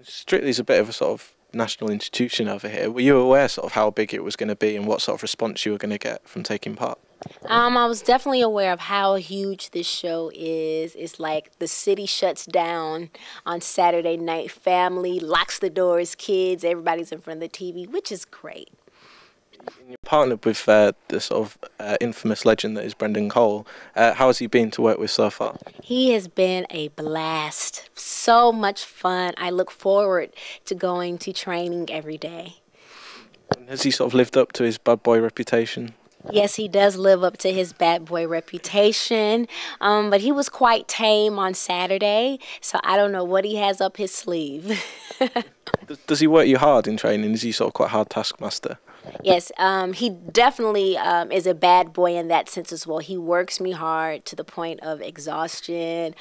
Strictly's a bit of a sort of national institution over here. Were you aware sort of how big it was going to be and what sort of response you were going to get from taking part? I was definitely aware of how huge this show is. It's like the city shuts down on Saturday night. Family locks the doors, kids, everybody's in front of the TV, which is great. And you're partnered with the sort of infamous legend that is Brendan Cole. How has he been to work with so far? He has been a blast. So much fun. I look forward to going to training every day. And has he sort of lived up to his bad boy reputation? Yes, he does live up to his bad boy reputation, but he was quite tame on Saturday, so I don't know what he has up his sleeve. Does he work you hard in training? Is he sort of quite a hard taskmaster? Yes, he definitely is a bad boy in that sense as well. He works me hard to the point of exhaustion,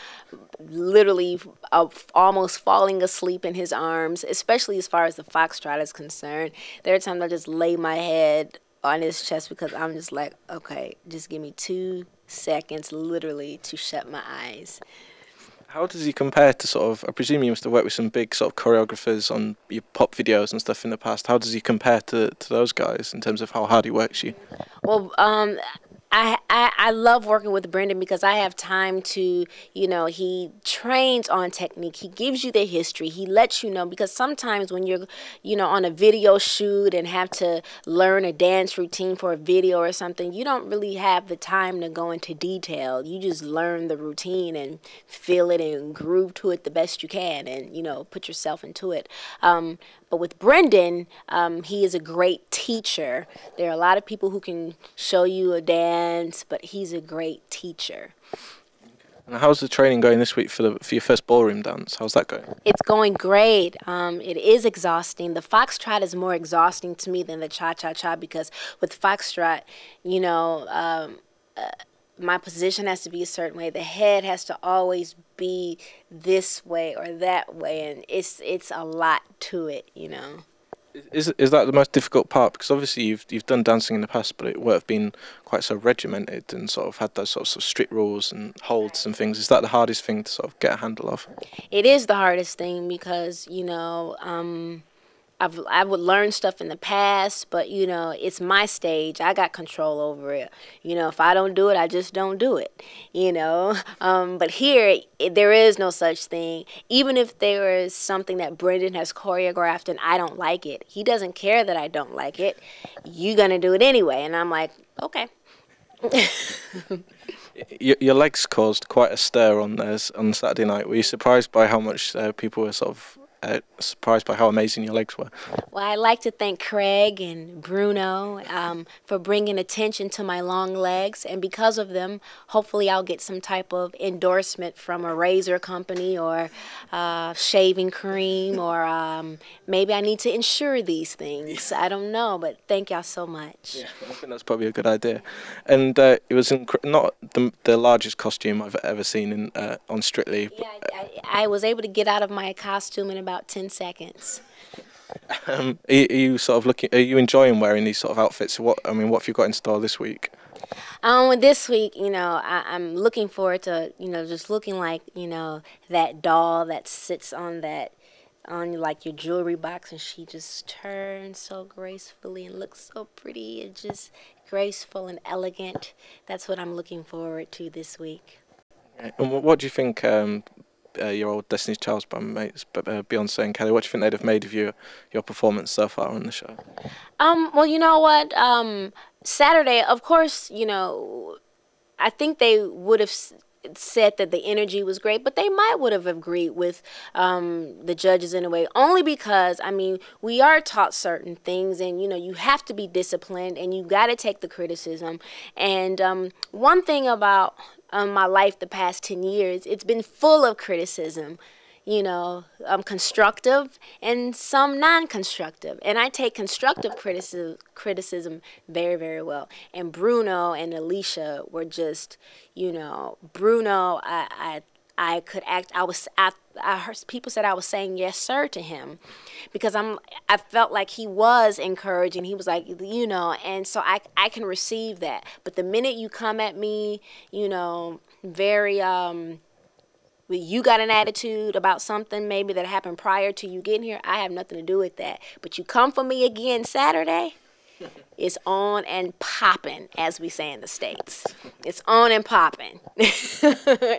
literally almost falling asleep in his arms, especially as far as the foxtrot is concerned. There are times I just lay my head on his chest because I'm just like, okay, just give me 2 seconds literally to shut my eyes. How does he compare to sort of, I presume you must have worked with some big sort of choreographers on your pop videos and stuff in the past. How does he compare to those guys in terms of how hard he works you? Well, I love working with Brendan because I have time to, he trains on technique. He gives you the history. He lets you know because sometimes when you're, on a video shoot and have to learn a dance routine for a video or something, you don't really have the time to go into detail. You just learn the routine and feel it and groove to it the best you can and, put yourself into it. But with Brendan, he is a great teacher. There are a lot of people who can show you a dance, but he's a great teacher. And how's the training going this week for your first ballroom dance? How's that going? It's going great. It is exhausting. The foxtrot is more exhausting to me than the cha-cha-cha because with foxtrot, my position has to be a certain way. The head has to always be this way or that way, and it's a lot to it, Is that the most difficult part? Because obviously you've done dancing in the past, but it would have been quite so regimented and sort of had those sorts of strict rules and holds and things. Is that the hardest thing to sort of get a handle of? It is the hardest thing because, I would learn stuff in the past, but, it's my stage. I got control over it. If I don't do it, I just don't do it, But here, there is no such thing. Even if there is something that Brendan has choreographed and I don't like it, he doesn't care that I don't like it. You're going to do it anyway. And I'm like, okay. Your legs caused quite a stir on Saturday night. Were you surprised by how much people were sort of surprised by how amazing your legs were? Well, I'd like to thank Craig and Bruno for bringing attention to my long legs, and because of them, hopefully I'll get some type of endorsement from a razor company or shaving cream, or maybe I need to insure these things. I don't know, but thank y'all so much. Yeah, I think that's probably a good idea. And it was not the largest costume I've ever seen on Strictly. Yeah, I was able to get out of my costume in about 10 seconds. Are you sort of looking? Are you enjoying wearing these sort of outfits? What have you got in store this week? This week, I'm looking forward to, just looking like, that doll that sits on like your jewelry box, and she just turns so gracefully and looks so pretty and just graceful and elegant. That's what I'm looking forward to this week. And what do you think? Your old Destiny's Child's bandmates, Beyonce and Kelly, what do you think they'd have made of your performance so far on the show? Well, you know what? Saturday, of course, I think they would have said that the energy was great, but they might would have agreed with the judges in a way, only because, we are taught certain things, and, you have to be disciplined, and you got to take the criticism. And one thing about my life the past 10 years, it's been full of criticism, constructive and some non-constructive. And I take constructive criticism very, very well. And Bruno and Alicia were just, Bruno, I could act. I heard people said I was saying yes sir to him because I felt like he was encouraging. He was like, and so I can receive that. But the minute you come at me, very You got an attitude about something maybe that happened prior to you getting here, I have nothing to do with that. But you come for me again Saturday, it's on and popping, as we say in the States. It's on and popping. I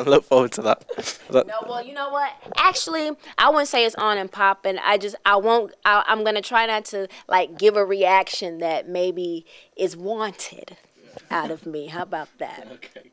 look forward to that. No, well, you know what? Actually, I wouldn't say it's on and popping. I'm going to try not to, like, give a reaction that maybe is wanted out of me. How about that? Okay.